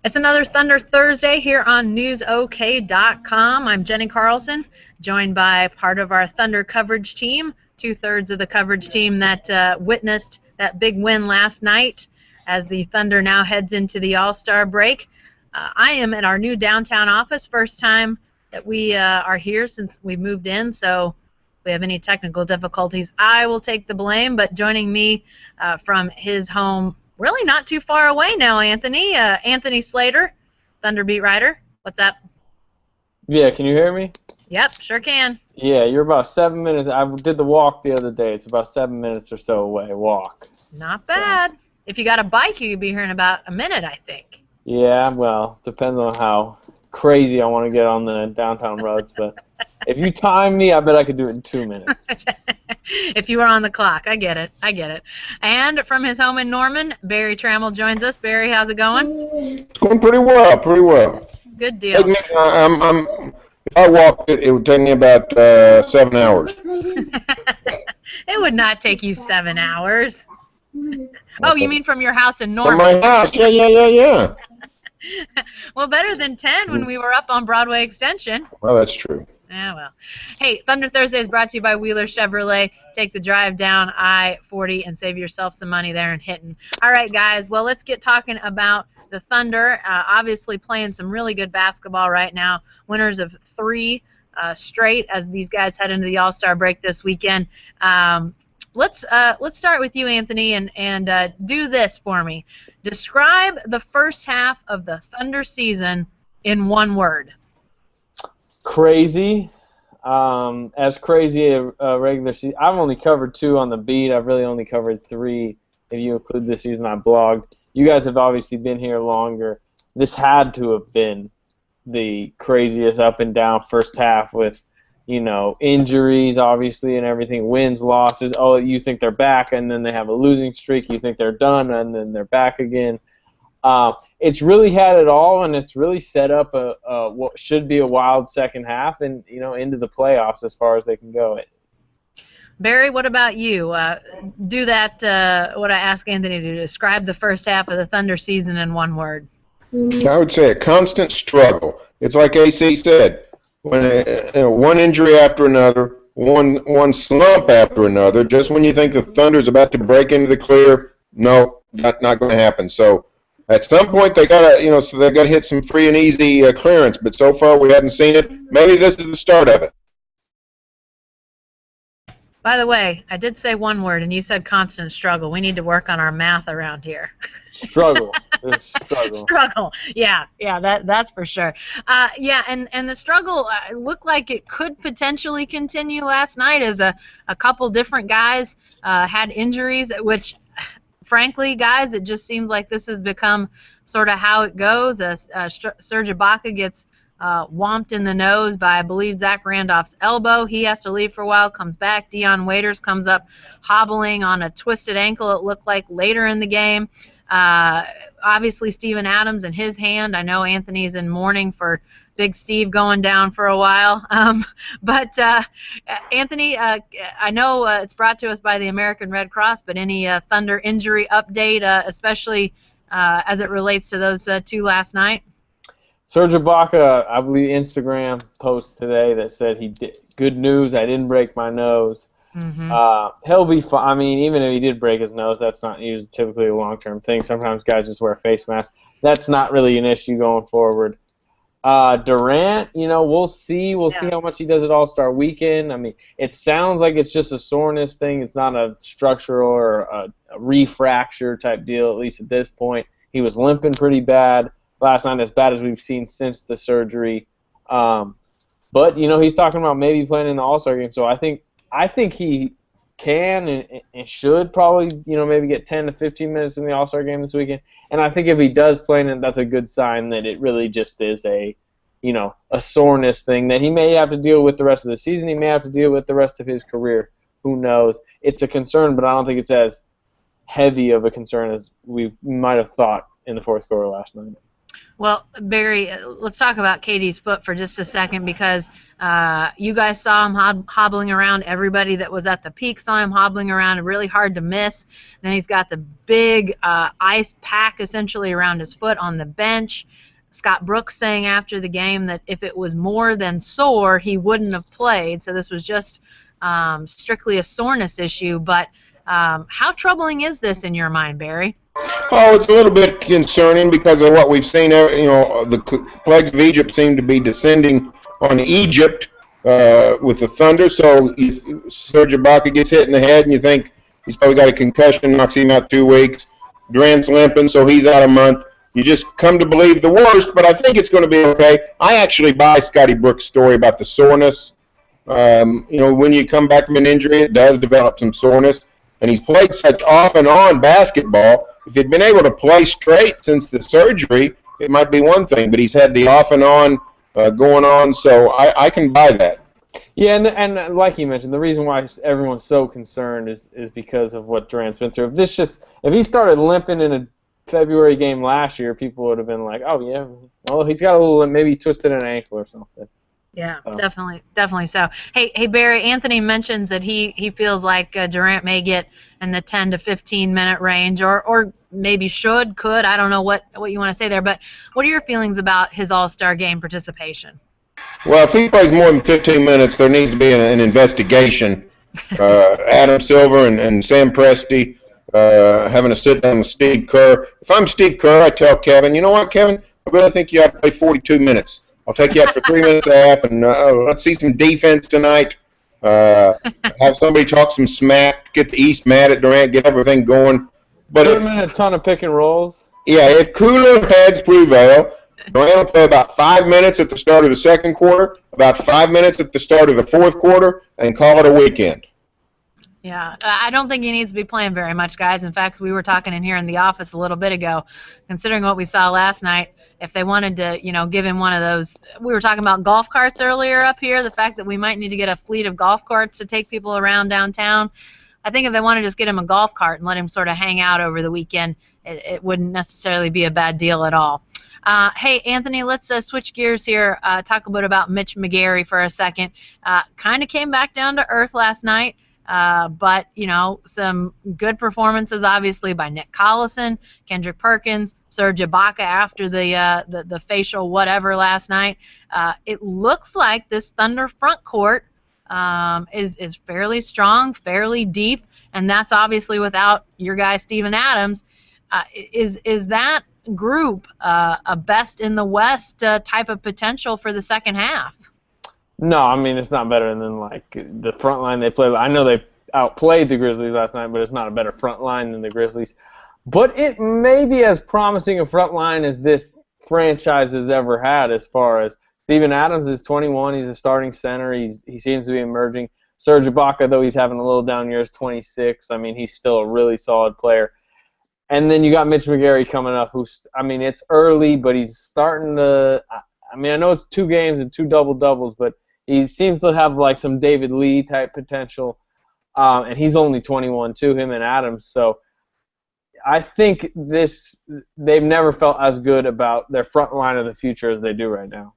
It's another Thunder Thursday here on newsok.com. I'm Jenny Carlson, joined by part of our Thunder coverage team, two-thirds of the coverage team that witnessed that big win last night as the Thunder now heads into the All-Star break. I am at our new downtown office, first time that we are here since we moved in, so if we have any technical difficulties, I will take the blame, but joining me from his home really not too far away now, Anthony. Anthony Slater, Thunder beat writer. What's up? Yeah, can you hear me? Yep, sure can. Yeah, you're about 7 minutes. I did the walk the other day. It's about 7 minutes or so away, walk. Not bad. So, if you got a bike, you could be here in about a minute, I think. Yeah, well, depends on how crazy I want to get on the downtown roads, but if you time me, I bet I could do it in 2 minutes. If you were on the clock, I get it. And from his home in Norman, Barry Trammell joins us. Barry, how's it going? It's going pretty well. Good deal. If I walked it, it would take me about 7 hours. It would not take you 7 hours. Oh, you mean from your house in Norman? From my house, yeah. Well, better than 10 when we were up on Broadway Extension. Well, that's true. Yeah, well. Hey, Thunder Thursday is brought to you by Wheeler Chevrolet. Take the drive down I-40 and save yourself some money there in Hinton. All right, guys, well, let's get talking about the Thunder. Obviously playing some really good basketball right now. Winners of 3 straight as these guys head into the All-Star break this weekend. Let's start with you, Anthony, and do this for me. Describe the first half of the Thunder season in one word. Crazy. As crazy a regular season. I've only covered 2 on the beat. I've really only covered 3 if you include this season I blogged. You guys have obviously been here longer. This had to have been the craziest up and down first half with, injuries, obviously, and everything, wins, losses. Oh, you think they're back, and then they have a losing streak. You think they're done, and then they're back again. It's really had it all, and it's really set up what should be a wild second half and, into the playoffs as far as they can go. Barry, what about you? Do that, what I asked Anthony to do. Describe the first half of the Thunder season in one word. I would say a constant struggle. It's like AC said. When one injury after another, one slump after another, just when you think the Thunder's about to break into the clear, no, not going to happen. So at some point they got to hit some free and easy clearance, but so far we haven't seen it. Maybe this is the start of it. By the way, I did say one word, and you said constant struggle. We need to work on our math around here. Struggle. Struggle. Yeah, that's for sure. And the struggle looked like it could potentially continue last night as a couple different guys had injuries, which, frankly, guys, it just seems like this has become sort of how it goes. Serge Ibaka gets whomped in the nose by, I believe, Zach Randolph's elbow. He has to leave for a while, comes back. Dion Waiters comes up hobbling on a twisted ankle, it looked like, later in the game. Obviously, Steven Adams and his hand. I know Anthony's in mourning for Big Steve going down for a while. But Anthony, I know it's brought to us by the American Red Cross, but any Thunder injury update, especially as it relates to those 2 last night? Serge Ibaka, I believe, Instagram post today that said he did. Good news, I didn't break my nose. Mm-hmm. He'll be fine. I mean, even if he did break his nose, that's not usually typically a long-term thing. Sometimes guys just wear a face mask. That's not really an issue going forward. Durant, we'll see. We'll see how much he does at All-Star Weekend. I mean, it sounds like it's just a soreness thing. It's not a structural or a refracture type deal, at least at this point. He was limping pretty bad last night, as bad as we've seen since the surgery. But, he's talking about maybe playing in the All-Star game. So I think he can and should probably, maybe get 10 to 15 minutes in the All-Star game this weekend. And I think if he does play in it, that's a good sign that it really just is a soreness thing that he may have to deal with the rest of the season. He may have to deal with the rest of his career. Who knows? It's a concern, but I don't think it's as heavy of a concern as we might have thought in the fourth quarter last night. Well, Barry, let's talk about KD's foot for just a second because you guys saw him hobbling around. Everybody that was at the peak saw him hobbling around, really hard to miss. Then he's got the big ice pack essentially around his foot on the bench. Scott Brooks saying after the game that if it was more than sore, he wouldn't have played. So this was just strictly a soreness issue. But how troubling is this in your mind, Barry? Oh, it's a little bit concerning because of what we've seen. The plagues of Egypt seem to be descending on Egypt with the Thunder. So Serge Ibaka gets hit in the head, and you think he's probably got a concussion, knocks him out 2 weeks. Durant's limping, so he's out a month. You just come to believe the worst, but I think it's going to be okay. I actually buy Scotty Brooks' story about the soreness. When you come back from an injury, it does develop some soreness. And he's played such off and on basketball. If he'd been able to play straight since the surgery, it might be one thing. But he's had the off and on going on, so I can buy that. Yeah, and like you mentioned, the reason why everyone's so concerned is because of what Durant's been through. If he started limping in a February game last year, people would have been like, oh yeah, well he's got a little maybe twisted an ankle or something. Yeah, definitely so. Hey, Barry, Anthony mentions that he feels like Durant may get in the 10 to 15 minute range, or maybe could. I don't know what you want to say there, but what are your feelings about his All-Star game participation? Well, if he plays more than 15 minutes, there needs to be an investigation. Adam Silver and Sam Presti having a sit down with Steve Kerr. If I'm Steve Kerr, I tell Kevin, you know what, Kevin, I really think you ought to play 42 minutes. I'll take you out for 3 minutes and a half, and let's see some defense tonight. Have somebody talk some smack, get the East mad at Durant, get everything going. But put him in a ton of pick and rolls. Yeah, if cooler heads prevail, Durant will play about 5 minutes at the start of the second quarter, about 5 minutes at the start of the fourth quarter, and call it a weekend. Yeah, I don't think he needs to be playing very much, guys. In fact, we were talking in here in the office a little bit ago, considering what we saw last night. If they wanted to, give him one of those, we were talking about golf carts earlier up here, the fact that we might need to get a fleet of golf carts to take people around downtown. I think if they want to just get him a golf cart and let him sort of hang out over the weekend, it wouldn't necessarily be a bad deal at all. Hey, Anthony, let's switch gears here, talk a bit about Mitch McGary for a second. Kind of came back down to earth last night. But, some good performances, obviously, by Nick Collison, Kendrick Perkins, Serge Ibaka after the facial whatever last night. It looks like this Thunder front court is fairly strong, fairly deep, and that's obviously without your guy Steven Adams. Is that group a best in the West type of potential for the second half? No, I mean, it's not better than, the front line they play. I know they outplayed the Grizzlies last night, but it's not a better front line than the Grizzlies. But it may be as promising a front line as this franchise has ever had as far as Steven Adams is 21. He's a starting center. He seems to be emerging. Serge Ibaka, though he's having a little down year, is 26. I mean, he's still a really solid player. And then you got Mitch McGary coming up, it's early, but he's starting to – I know it's 2 games and 2 double-doubles, but he seems to have some David Lee type potential, and he's only 21 too, him and Adams. So I think they've never felt as good about their front line of the future as they do right now.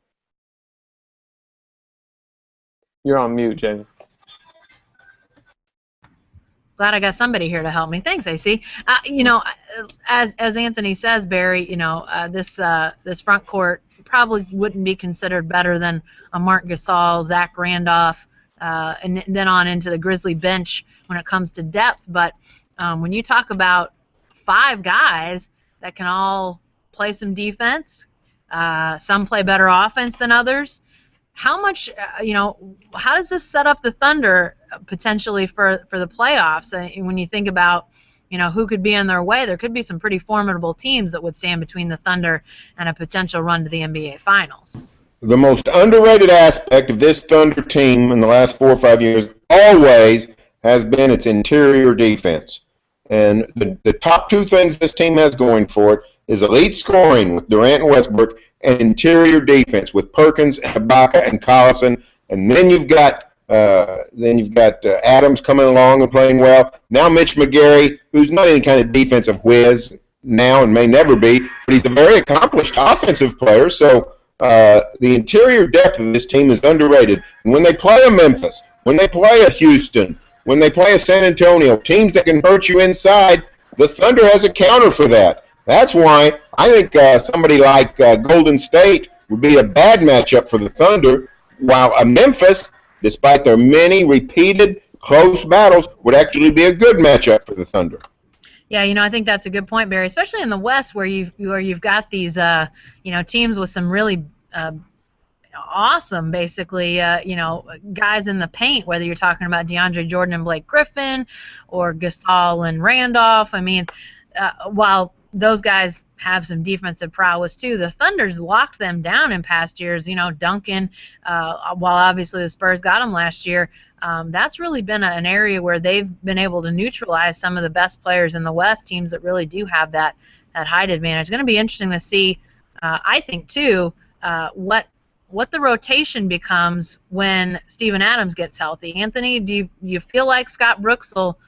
You're on mute, Jamie. Glad I got somebody here to help me. Thanks, AC. As Anthony says, Barry, this front court probably wouldn't be considered better than a Marc Gasol, Zach Randolph, and then on into the Grizzly bench when it comes to depth. But when you talk about 5 guys that can all play some defense, some play better offense than others, how much, how does this set up the Thunder potentially for the playoffs? When you think about, who could be in their way, there could be some pretty formidable teams that would stand between the Thunder and a potential run to the NBA Finals. The most underrated aspect of this Thunder team in the last 4 or 5 years always has been its interior defense. And the top 2 things this team has going for it is elite scoring with Durant and Westbrook and interior defense with Perkins, Ibaka, and Collison. And then you've got Adams coming along and playing well. Now Mitch McGary, who's not any kind of defensive whiz, now and may never be, but he's a very accomplished offensive player. So the interior depth of this team is underrated. And when they play a Memphis, when they play a Houston, when they play a San Antonio, teams that can hurt you inside, the Thunder has a counter for that. That's why I think somebody like Golden State would be a bad matchup for the Thunder, while a Memphis, despite their many repeated close battles, would actually be a good matchup for the Thunder. Yeah, I think that's a good point, Barry, especially in the West where you've got these teams with some really awesome, basically, guys in the paint, whether you're talking about DeAndre Jordan and Blake Griffin or Gasol and Randolph. I mean, while those guys have some defensive prowess too, the Thunder's locked them down in past years. Duncan, while obviously the Spurs got him last year, that's really been an area where they've been able to neutralize some of the best players in the West, teams that really do have that height advantage. It's going to be interesting to see, I think, too, what the rotation becomes when Steven Adams gets healthy. Anthony, do you feel like Scott Brooks will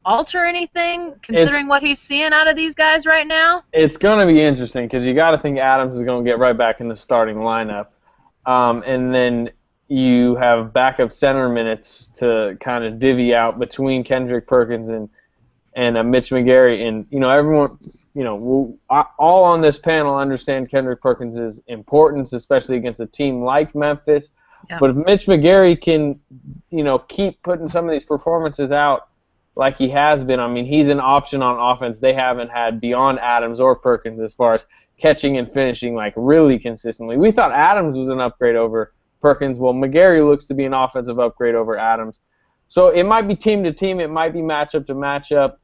alter anything considering what he's seeing out of these guys right now? It's going to be interesting because you got to think Adams is going to get right back in the starting lineup, and then you have backup center minutes to kind of divvy out between Kendrick Perkins and Mitch McGary, and everyone, all on this panel understand Kendrick Perkins' importance, especially against a team like Memphis. Yeah. But if Mitch McGary can, keep putting some of these performances out like he has been, I mean, he's an option on offense they haven't had beyond Adams or Perkins as far as catching and finishing like really consistently. We thought Adams was an upgrade over Perkins. Well, McGary looks to be an offensive upgrade over Adams. So it might be team to team, it might be matchup to matchup.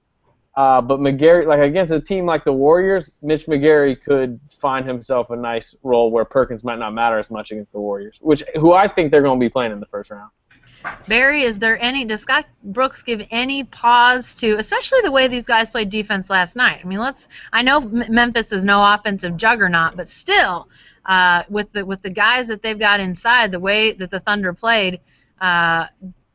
But McGary, like against a team like the Warriors, Mitch McGary could find himself a nice role where Perkins might not matter as much against the Warriors, who I think they're going to be playing in the first round. Barry, does Scott Brooks give any pause to, especially the way these guys played defense last night? I mean, I know Memphis is no offensive juggernaut, but still, with the guys that they've got inside, the way that the Thunder played,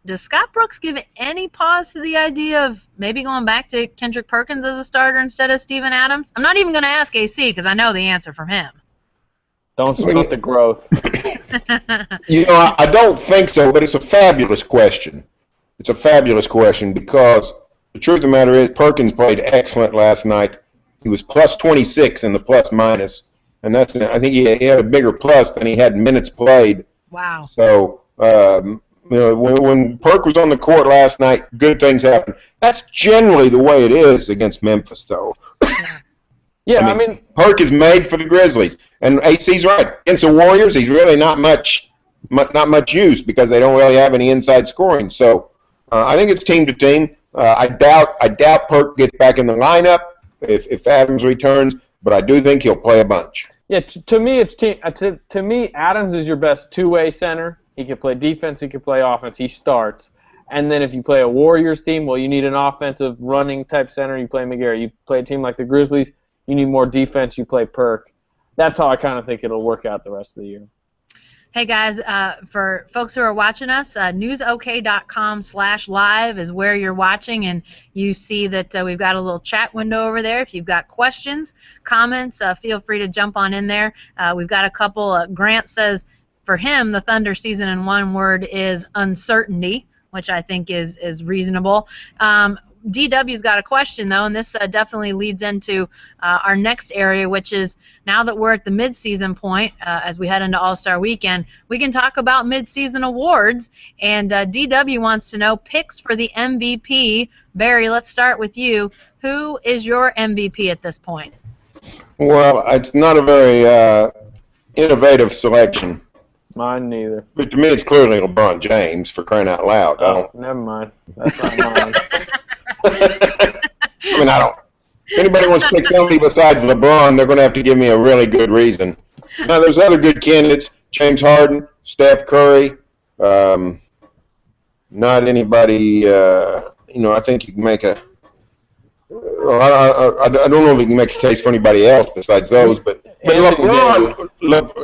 does Scott Brooks give any pause to the idea of maybe going back to Kendrick Perkins as a starter instead of Steven Adams? I'm not even going to ask AC because I know the answer from him. Don't stunt the growth. I don't think so, but it's a fabulous question. It's a fabulous question because the truth of the matter is Perkins played excellent last night. He was plus 26 in the plus minus, and I think he had a bigger plus than he had minutes played. Wow. So, when Perk was on the court last night, good things happened. That's generally the way it is against Memphis, though. Yeah, I mean Perk is made for the Grizzlies, and AC's right. Against the Warriors, he's really not much use because they don't really have any inside scoring. So I think it's team to team. I doubt Perk gets back in the lineup if Adams returns, but I do think he'll play a bunch. Yeah, to me it's team. To me, Adams is your best two-way center. He can play defense. He can play offense. He starts. And then if you play a Warriors team, well, you need an offensive running type center. You play McGary. You play a team like the Grizzlies, you need more defense. You play Perk. That's how I kind of think it'll work out the rest of the year. Hey, guys, for folks who are watching us, newsok.com/live is where you're watching, and you see that we've got a little chat window over there. If you've got questions, comments, feel free to jump on in there. We've got a couple. Grant says, for him, the Thunder season in one word is uncertainty, which I think is reasonable. DW's got a question, though, and this definitely leads into our next area, which is now that we're at the midseason point, as we head into All-Star Weekend, we can talk about midseason awards, and DW wants to know picks for the MVP. Barry, let's start with you. Who is your MVP at this point? Well, it's not a very innovative selection. Mine neither. But to me, it's clearly LeBron James, for crying out loud. Oh, never mind. That's not mine. If anybody wants to pick somebody besides LeBron, they're going to have to give me a really good reason. Now, there's other good candidates: James Harden, Steph Curry. Not anybody. I think you can make a. Well, I don't know if you can make a case for anybody else besides those, but LeBron,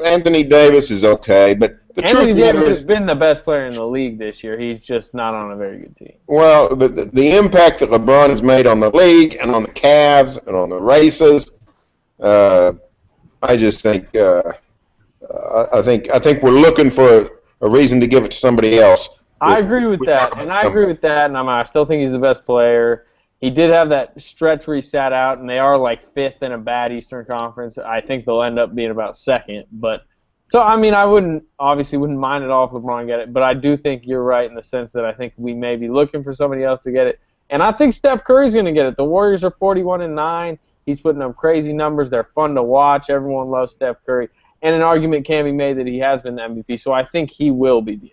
Anthony Davis is okay, but Anthony Davis has been the best player in the league this year. He's just not on a very good team. Well, but the impact that LeBron has made on the league and on the Cavs and on the races, I just think I think we're looking for a reason to give it to somebody else. I agree with that, and I still think he's the best player. He did have that stretch where he sat out, and they are like fifth in a bad Eastern Conference. I think they'll end up being about second. But so I mean, I wouldn't mind at all if LeBron get it. But I do think you're right in the sense that I think we may be looking for somebody else to get it, and I think Steph Curry's going to get it. The Warriors are 41-9. He's putting up crazy numbers. They're fun to watch. Everyone loves Steph Curry, and an argument can be made that he has been the MVP. So I think he will be the MVP.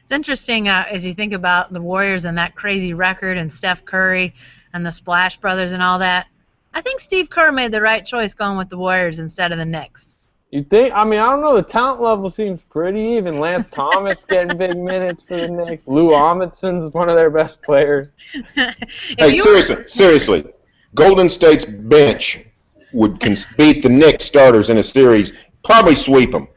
It's interesting as you think about the Warriors and that crazy record and Steph Curry and the Splash Brothers and all that. I think Steve Kerr made the right choice going with the Warriors instead of the Knicks. You think? I mean, I don't know. The talent level seems pretty even. Lance Thomas getting big minutes for the Knicks. Lou Amundsen's one of their best players. Hey, seriously, Golden State's bench would beat the Knicks starters in a series. Probably sweep them.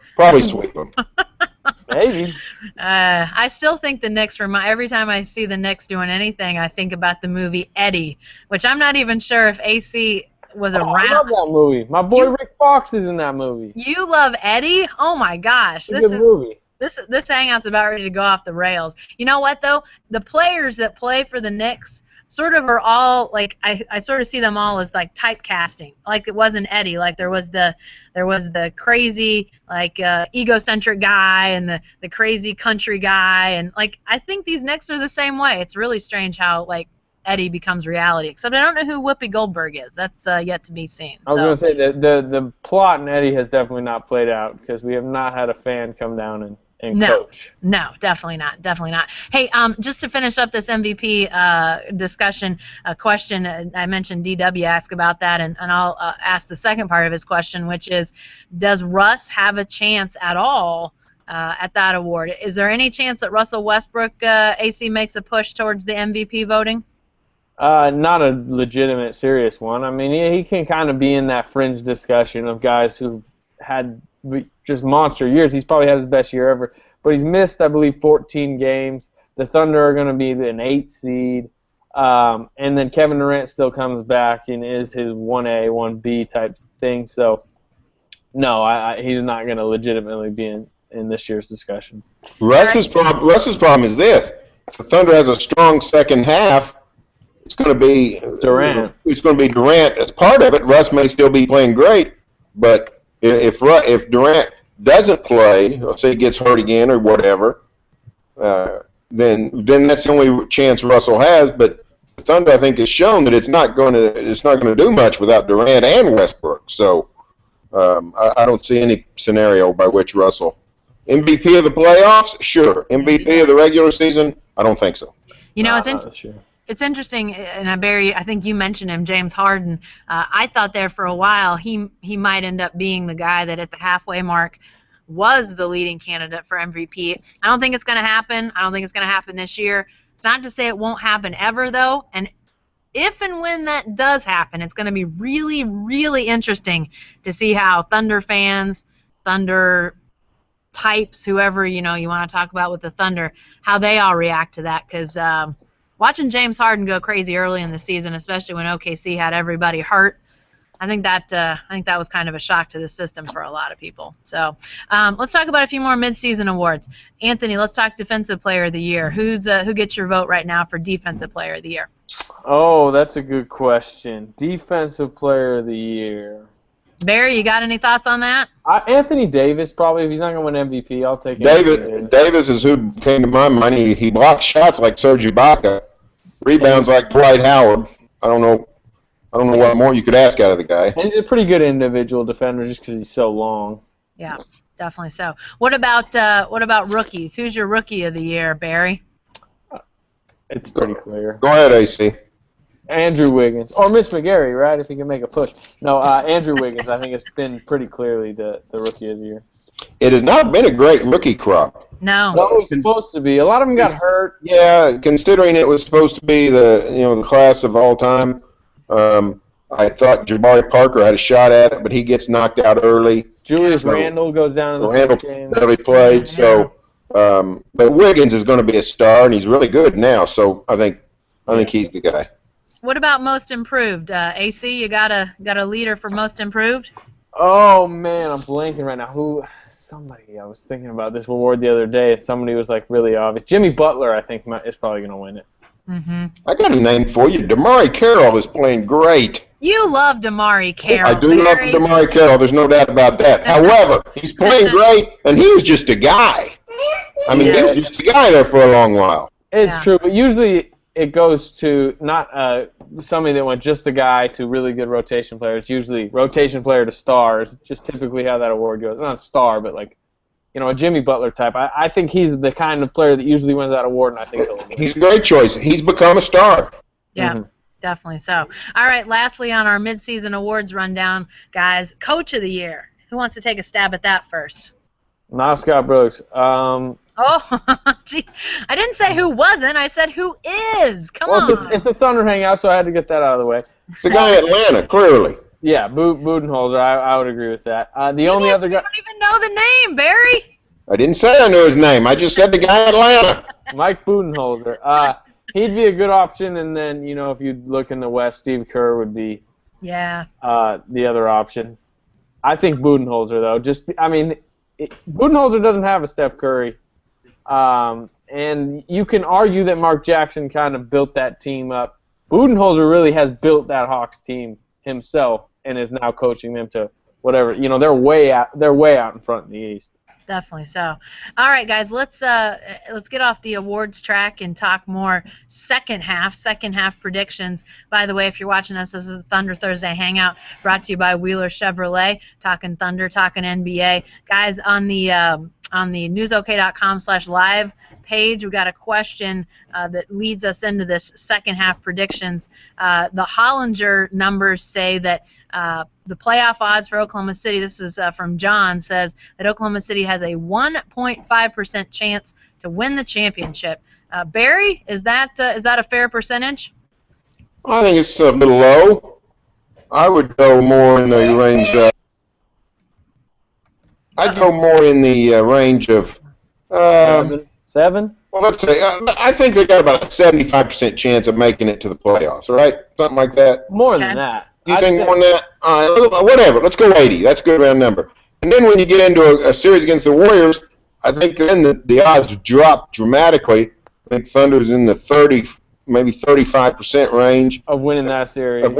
Maybe. I still think the Knicks, every time I see the Knicks doing anything, I think about the movie Eddie, which I'm not even sure if AC was around. I love that movie. My boy Rick Fox is in that movie. You love Eddie? Oh, my gosh. It's a good movie. This hangout's about ready to go off the rails. You know what, though? The players that play for the Knicks sort of are all like I sort of see them all as like typecasting. Like it wasn't Eddie. Like there was the crazy like egocentric guy and the crazy country guy, and like I think these Knicks are the same way. It's really strange how like Eddie becomes reality. Except I don't know who Whoopi Goldberg is. That's yet to be seen. I was going to say the plot in Eddie has definitely not played out because we have not had a fan come down and coach. No, definitely not. Hey, just to finish up this MVP discussion, question, I mentioned DW asked about that, and I'll ask the second part of his question, which is, does Russ have a chance at all at that award? Is there any chance that Russell Westbrook, AC, makes a push towards the MVP voting? Not a legitimate, serious one. I mean, he can kind of be in that fringe discussion of guys who've had just monster years. He's probably had his best year ever, but he's missed, I believe, 14 games. The Thunder are going to be an 8 seed, and then Kevin Durant still comes back and is his 1A, 1B type thing. So, no, he's not going to legitimately be in this year's discussion. Russ's problem is this: if the Thunder has a strong second half, it's going to be Durant. It's going to be Durant as part of it. Russ may still be playing great, but if Durant doesn't play, or say gets hurt again or whatever, then that's the only chance Russell has. But the Thunder, I think, has shown that it's not going to do much without Durant and Westbrook. So I don't see any scenario by which Russell MVP of the playoffs, sure. MVP of the regular season, I don't think so. You know, it's interesting, and Barry, I think you mentioned him, James Harden. I thought there for a while he might end up being the guy that at the halfway mark was the leading candidate for MVP. I don't think it's going to happen. I don't think it's going to happen this year. It's not to say it won't happen ever, though. And if and when that does happen, it's going to be really, really interesting to see how Thunder fans, Thunder types, whoever you want to talk about with the Thunder, how they all react to that, because watching James Harden go crazy early in the season, especially when OKC had everybody hurt, I think that was kind of a shock to the system for a lot of people. So let's talk about a few more midseason awards. Anthony, let's talk Defensive Player of the Year. Who gets your vote right now for Defensive Player of the Year? Oh, that's a good question. Defensive Player of the Year. Barry, you got any thoughts on that? Anthony Davis, probably. If he's not going to win MVP, I'll take Davis is who came to my mind. He blocks shots like Serge Ibaka, rebounds like Dwight Howard. I don't know what more you could ask out of the guy. And he's a pretty good individual defender just because he's so long. Yeah, definitely so. What about rookies? Who's your Rookie of the Year, Barry? It's pretty clear. Go ahead, AC. Andrew Wiggins. Or Mitch McGary, right, if he can make a push. No, Andrew Wiggins, I think, has been pretty clearly the Rookie of the Year. It has not been a great rookie crop. No. Well, it was supposed to be. A lot of them got hurt. Yeah, considering it was supposed to be the class of all time, I thought Jabari Parker had a shot at it, but he gets knocked out early. Julius Randle goes down in the Randle first game. barely played, so but Wiggins is going to be a star, and he's really good now. So I think he's the guy. What about most improved? AC, you got a leader for most improved? Oh man, I'm blanking right now. Somebody, I was thinking about this award the other day, and somebody was like really obvious. Jimmy Butler, I think, is probably going to win it. Mm-hmm. I got a name for you. DeMarre Carroll is playing great. You love DeMarre Carroll. I do love DeMarre Carroll. There's no doubt about that. However, he's playing great, and he was just a guy. I mean, he was just a guy there for a long while. It's true, but usually it goes to not somebody that went just a guy to really good rotation player. It's usually rotation player to stars, just typically how that award goes. It's not star, but like, a Jimmy Butler type. I think he's the kind of player that usually wins that award, and I think he'll win. He's a great choice. He's become a star. Yeah, definitely so. All right, lastly on our midseason awards rundown, guys, Coach of the Year. Who wants to take a stab at that first? Not Scott Brooks. Oh, geez. I didn't say who wasn't. I said who is. Come on. It's a Thunder Hangout, so I had to get that out of the way. It's the guy in Atlanta, clearly. Yeah, Budenholzer. I would agree with that. The only other guy. I don't even know the name, Barry. I didn't say I knew his name. I just said the guy in Atlanta. Mike Budenholzer. He'd be a good option, and then if you look in the West, Steve Kerr would be the other option. I think Budenholzer though. Budenholzer doesn't have a Steph Curry, and you can argue that Mark Jackson kind of built that team up. Budenholzer really has built that Hawks team himself, and is now coaching them to whatever. They're way out in front in the East. Definitely so. All right, guys, let's get off the awards track and talk more second half predictions. By the way, if you're watching us, this is the Thunder Thursday Hangout brought to you by Wheeler Chevrolet, talking Thunder, talking NBA. Guys, on the newsok.com/live page, we got a question that leads us into this second half predictions. The Hollinger numbers say that the playoff odds for Oklahoma City, this is from John, says that Oklahoma City has a 1.5% chance to win the championship. Barry, is that a fair percentage? I think it's a bit low. I would go more in the range of. I'd go more in the range of. 7? Well, let's say I think they got about a 75% chance of making it to the playoffs. All right, something like that. More than that. You think more than that? Whatever. Let's go 80. That's a good round number. And then when you get into a series against the Warriors, I think then the odds drop dramatically. I think Thunder's in the 30, maybe 35% range of winning that series. And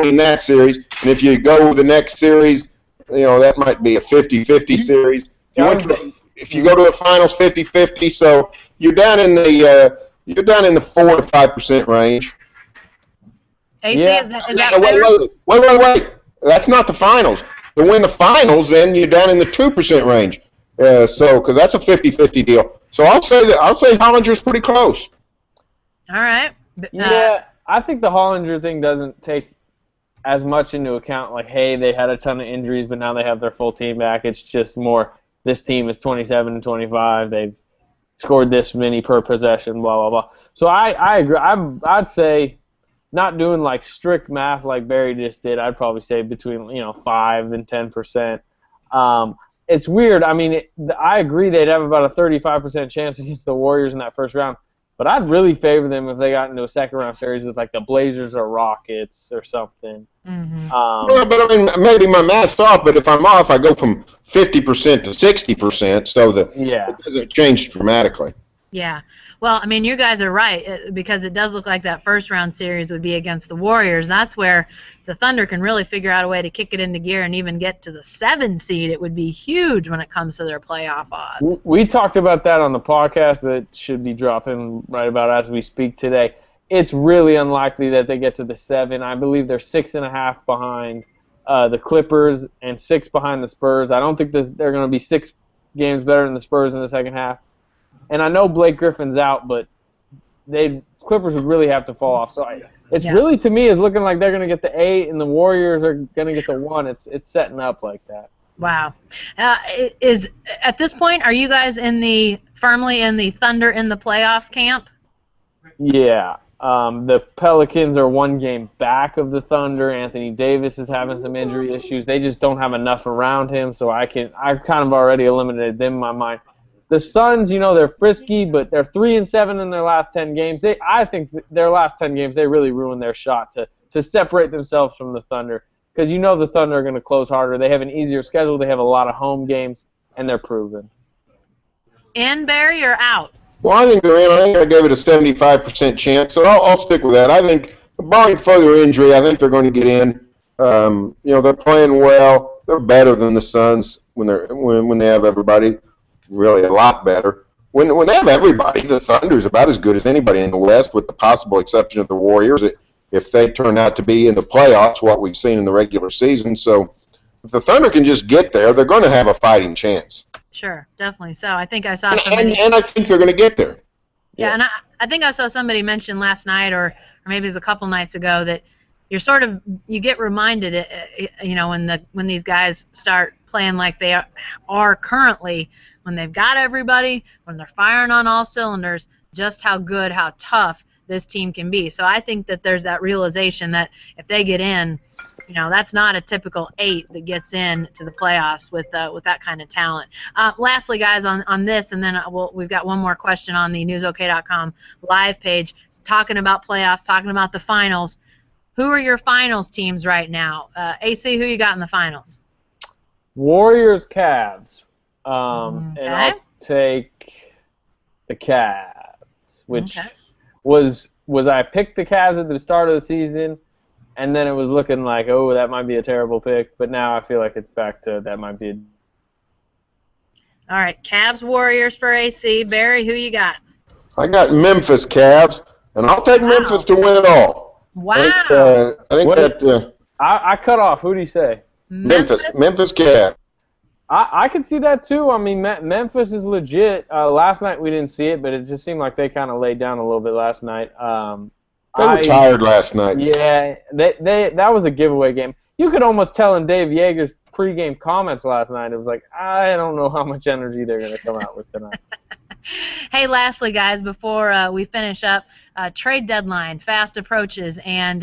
if you go with the next series, that might be a 50-50 series. If you go to the finals, 50-50. So you're down in the 4 to 5% range. AC, is that better? Wait. That's not the finals. To win the finals, then you're down in the 2% range. Because that's a 50-50 deal. So I'll say Hollinger's pretty close. All right. I think the Hollinger thing doesn't take as much into account. Like, hey, they had a ton of injuries, but now they have their full team back. It's just more. This team is 27-25. They've scored this many per possession. Blah blah blah. So I agree. I'd say. Not doing like strict math like Barry just did, I'd probably say between 5 and 10%. It's weird. I mean, I agree they'd have about a 35% chance against the Warriors in that first round, but I'd really favor them if they got into a second round series with like the Blazers or Rockets or something. Mm-hmm. But I mean, maybe my math's off. But if I'm off, I go from 50% to 60%. So it doesn't change dramatically. Yeah. Well, I mean, you guys are right, because it does look like that first round series would be against the Warriors. That's where the Thunder can really figure out a way to kick it into gear and even get to the 7 seed. It would be huge when it comes to their playoff odds. We talked about that on the podcast that should be dropping right about as we speak today. It's really unlikely that they get to the 7. I believe they're 6.5 behind the Clippers and 6 behind the Spurs. I don't think they're going to be 6 games better than the Spurs in the second half. And I know Blake Griffin's out, but Clippers would really have to fall off. So really, to me, is looking like they're going to get the 8 and the Warriors are going to get the 1. It's setting up like that. Wow. At this point, are you guys firmly in the Thunder in the playoffs camp? Yeah. The Pelicans are 1 game back of the Thunder. Anthony Davis is having some injury issues. They just don't have enough around him, so I've kind of already eliminated them in my mind. The Suns, they're frisky, but they're 3-7 in their last 10 games. I think their last 10 games, they really ruined their shot to separate themselves from the Thunder, because the Thunder are going to close harder. They have an easier schedule. They have a lot of home games, and they're proven. In, Barry, or out? Well, I think they're in. I think I gave it a 75% chance, so I'll stick with that. I think, barring further injury, I think they're going to get in. They're playing well. They're better than the Suns when they have everybody. Really, a lot better. When they have everybody, the Thunder's about as good as anybody in the West, with the possible exception of the Warriors, if they turn out to be in the playoffs, what we've seen in the regular season. So, if the Thunder can just get there, they're going to have a fighting chance. Sure, definitely. So I think I saw somebody. And I think they're going to get there. Yeah, and I think I saw somebody mention last night, or maybe it was a couple nights ago, that you get reminded, when these guys start playing like they are currently, when they've got everybody, when they're firing on all cylinders, just how good, how tough this team can be. So I think that there's that realization that if they get in, that's not a typical 8 that gets in to the playoffs with that kind of talent. Lastly, guys, on this, and then we've got one more question on the newsok.com live page, talking about playoffs, talking about the finals. Who are your finals teams right now? AC, who you got in the finals? Warriors, Cavs. And I'll take the Cavs, which was I picked the Cavs at the start of the season, and then it was looking like, oh, that might be a terrible pick, but now I feel like it's back to that might be All right, Cavs, Warriors for AC. Barry, who you got? I got Memphis Cavs, and I'll take Memphis to win it all. Wow. I cut off. Who do you say? Memphis Cavs. I could see that too. I mean, Memphis is legit. Last night we didn't see it, but it just seemed like they kind of laid down a little bit last night. They were tired last night. Yeah, that was a giveaway game. You could almost tell in Dave Yeager's pregame comments last night, it was like, I don't know how much energy they're going to come out with tonight. Hey, lastly, guys, before we finish up, trade deadline fast approaches, and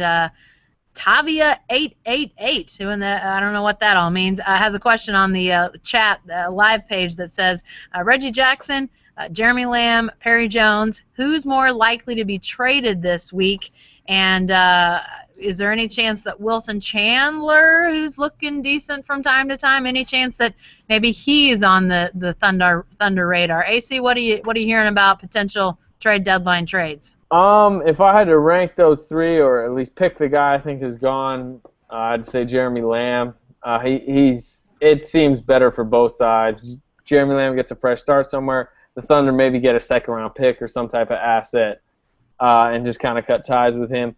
Tavia888, who I don't know what that all means, has a question on the chat live page that says, Reggie Jackson, Jeremy Lamb, Perry Jones, who's more likely to be traded this week? And is there any chance that Wilson Chandler, who's looking decent from time to time, any chance that maybe he's on the Thunder radar? AC, what are you hearing about potential trade deadline trades? If I had to rank those 3, or at least pick the guy I think is gone, I'd say Jeremy Lamb. It seems better for both sides. Jeremy Lamb gets a fresh start somewhere. The Thunder maybe get a second-round pick or some type of asset and just kind of cut ties with him.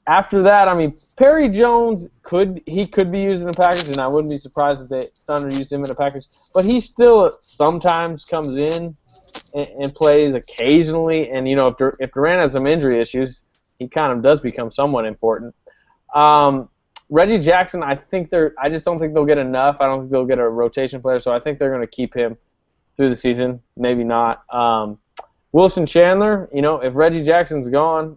After that, I mean, Perry Jones could be used in a package, and I wouldn't be surprised if the Thunder used him in a package. But he still sometimes comes in and plays occasionally. And, if Durant has some injury issues, he kind of does become somewhat important. Reggie Jackson, I just don't think they'll get enough. I don't think they'll get a rotation player, so I think they're going to keep him through the season, maybe not. Wilson Chandler, if Reggie Jackson's gone,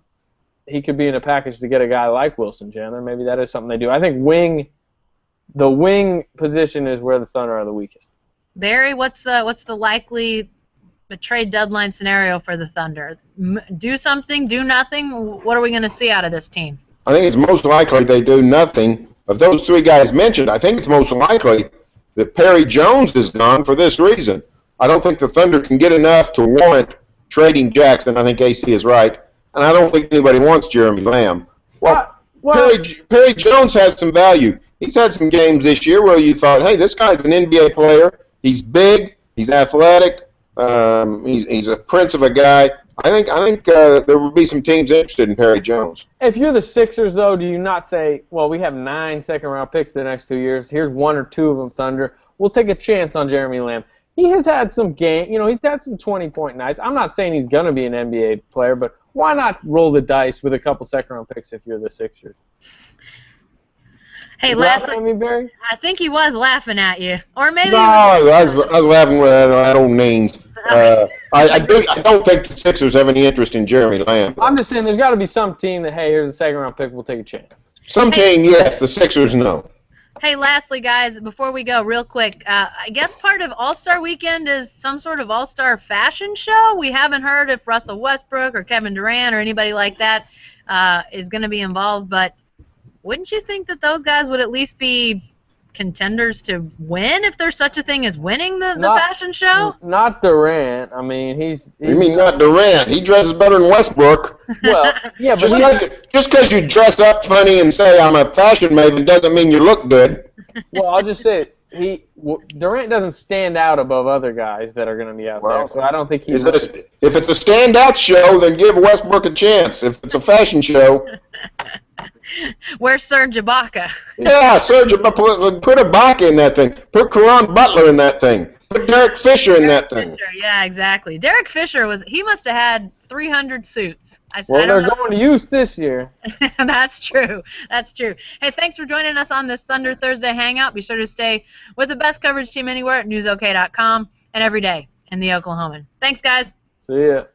he could be in a package to get a guy like Wilson Chandler. Maybe that is something they do. I think the wing position is where the Thunder are the weakest. Barry, what's the likely trade deadline scenario for the Thunder? Do something, do nothing? What are we going to see out of this team? I think it's most likely they do nothing. Of those 3 guys mentioned, I think it's most likely that Perry Jones is gone for this reason. I don't think the Thunder can get enough to warrant trading Jackson. I think AC is right. And I don't think anybody wants Jeremy Lamb. Well, Perry Jones has some value. He's had some games this year where you thought, hey, this guy's an NBA player. He's big. He's athletic. He's a prince of a guy. I think there would be some teams interested in Perry Jones. If you're the Sixers, though, do you not say, well, we have 9 second-round picks the next 2 years. Here's 1 or 2 of them, Thunder. We'll take a chance on Jeremy Lamb. He has had some he's had some 20-point nights. I'm not saying he's going to be an NBA player, but why not roll the dice with a couple second-round picks if you're the Sixers? Hey, laughing at me, Barry? I think he was laughing at you, or maybe. No, I was laughing with that old names. I I don't think the Sixers have any interest in Jeremy Lamb. I'm just saying there's got to be some team that, hey, here's a second-round pick, we'll take a chance. Some team, yes. The Sixers, no. Hey, lastly, guys, before we go, real quick, I guess part of All-Star Weekend is some sort of All-Star fashion show. We haven't heard if Russell Westbrook or Kevin Durant or anybody like that is going to be involved, but wouldn't you think that those guys would at least be contenders to win if there's such a thing as winning the fashion show? Not Durant. I mean, he's You mean not Durant? He dresses better than Westbrook. Well, yeah, but just because you dress up funny and say I'm a fashion maven doesn't mean you look good. Well, I'll just say Durant doesn't stand out above other guys that are going to be out there, so I don't think he's. If it's a standout show, then give Westbrook a chance. If it's a fashion show. Where's Serge Ibaka? Yeah, Serge Ibaka. Put Ibaka in that thing. Put Caron Butler in that thing. Put Derek Fisher in that thing. Yeah, exactly. Derek Fisher he must have had 300 suits. They're going to use this year. That's true. That's true. Hey, thanks for joining us on this Thunder Thursday Hangout. Be sure to stay with the best coverage team anywhere at newsok.com and every day in the Oklahoman. Thanks, guys. See ya.